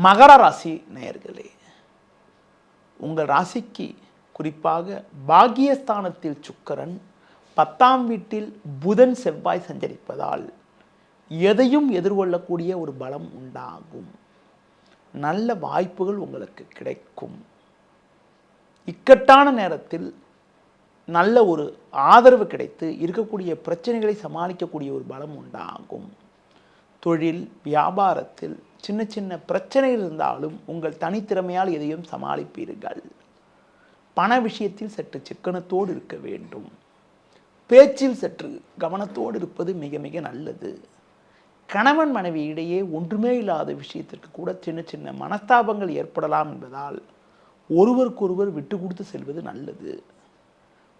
மகர ராசி நேயர்களே, உங்கள் ராசிக்கு குறிப்பாக பாக்கியஸ்தானத்தில் சுக்கிரன், 10ஆம் வீட்டில் புதன் செவ்வாய் சஞ்சரிப்பதால் எதையும் எதிர்கொள்ளக்கூடிய ஒரு பலம் உண்டாகும். நல்ல வாய்ப்புகள் உங்களுக்கு கிடைக்கும். இக்கட்டான நேரத்தில் நல்ல ஒரு ஆதரவு கிடைத்து இருக்கக்கூடிய பிரச்சனைகளை சமாளிக்கக்கூடிய ஒரு பலம் உண்டாகும். தொழில் வியாபாரத்தில் சின்ன சின்ன பிரச்சனைகள் இருந்தாலும் உங்கள் தனித்திறமையால் எதையும் சமாளிப்பீர்கள். பண விஷயத்தில் சற்று சிக்கனத்தோடு இருக்க வேண்டும். பேச்சில் சற்று கவனத்தோடு இருப்பது மிக மிக நல்லது. கணவன் மனைவி இடையே ஒன்றுமே இல்லாத விஷயத்திற்கு கூட சின்ன சின்ன மனஸ்தாபங்கள் ஏற்படலாம் என்பதால் ஒருவருக்கொருவர் விட்டு கொடுத்து செல்வது நல்லது.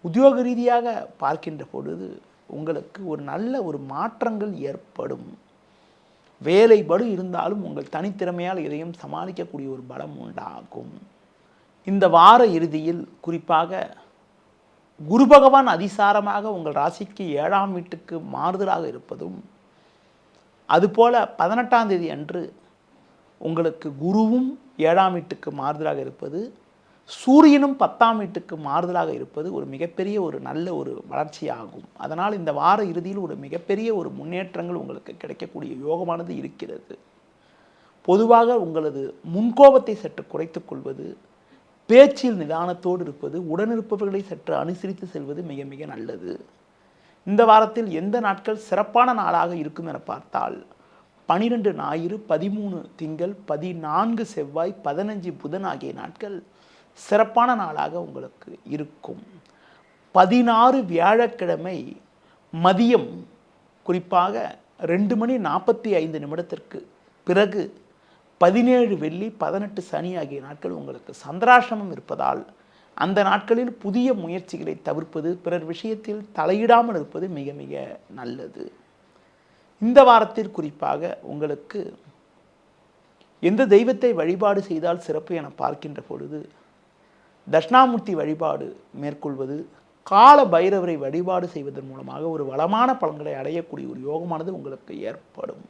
உத்தியோக ரீதியாக பார்க்கின்ற பொழுது உங்களுக்கு ஒரு நல்ல ஒரு மாற்றங்கள் ஏற்படும். வேலை பளு இருந்தாலும் உங்கள் தனித்திறமையால் எதையும் சமாளிக்கக்கூடிய ஒரு பலம் உண்டாகும். இந்த வார இறுதியில் குறிப்பாக குரு பகவான் அதிசாரமாக உங்கள் ராசிக்கு 7ஆம் வீட்டுக்கு மாறுதலாக இருப்பதும், அதுபோல 18ஆம் தேதி அன்று உங்களுக்கு குருவும் 7ஆம் வீட்டுக்கு மாறுதலாக இருப்பது, சூரியனும் 10ஆம் வீட்டுக்கு மாறுதலாக இருப்பது ஒரு மிகப்பெரிய ஒரு நல்ல ஒரு வளர்ச்சியாகும். அதனால் இந்த வார இறுதியில் ஒரு மிகப்பெரிய ஒரு முன்னேற்றங்கள் உங்களுக்கு கிடைக்கக்கூடிய யோகமானது இருக்கிறது. பொதுவாக உங்களது முன்கோபத்தை சற்று குறைத்துக் கொள்வது, பேச்சில் நிதானத்தோடு இருப்பது, உடனிருப்பவர்களை சற்று அனுசரித்து செல்வது மிக மிக நல்லது. இந்த வாரத்தில் எந்த நாட்கள் சிறப்பான நாளாக இருக்கும் என பார்த்தால் 12 ஞாயிறு, 13 திங்கள், 14 செவ்வாய், 15 புதன் ஆகிய நாட்கள் சிறப்பான நாளாக உங்களுக்கு இருக்கும். 16 வியாழக்கிழமை மதியம் குறிப்பாக 2:45 பிறகு 17 வெள்ளி, 18 சனி ஆகிய நாட்கள் உங்களுக்கு சந்திராஷ்டமம் இருப்பதால் அந்த நாட்களில் புதிய முயற்சிகளை தவிர்ப்பது, பிறர் விஷயத்தில் தலையிடாமல் இருப்பது மிக மிக நல்லது. இந்த வாரத்தில் குறிப்பாக உங்களுக்கு எந்த தெய்வத்தை வழிபாடு செய்தால் சிறப்பு என பார்க்கின்ற பொழுது தட்சிணாமூர்த்தி வழிபாடு மேற்கொள்வது, கால பைரவரை வழிபாடு செய்வதன் மூலமாக ஒரு வளமான பலன்களை அடையக்கூடிய ஒரு யோகமானது உங்களுக்கு ஏற்படும்.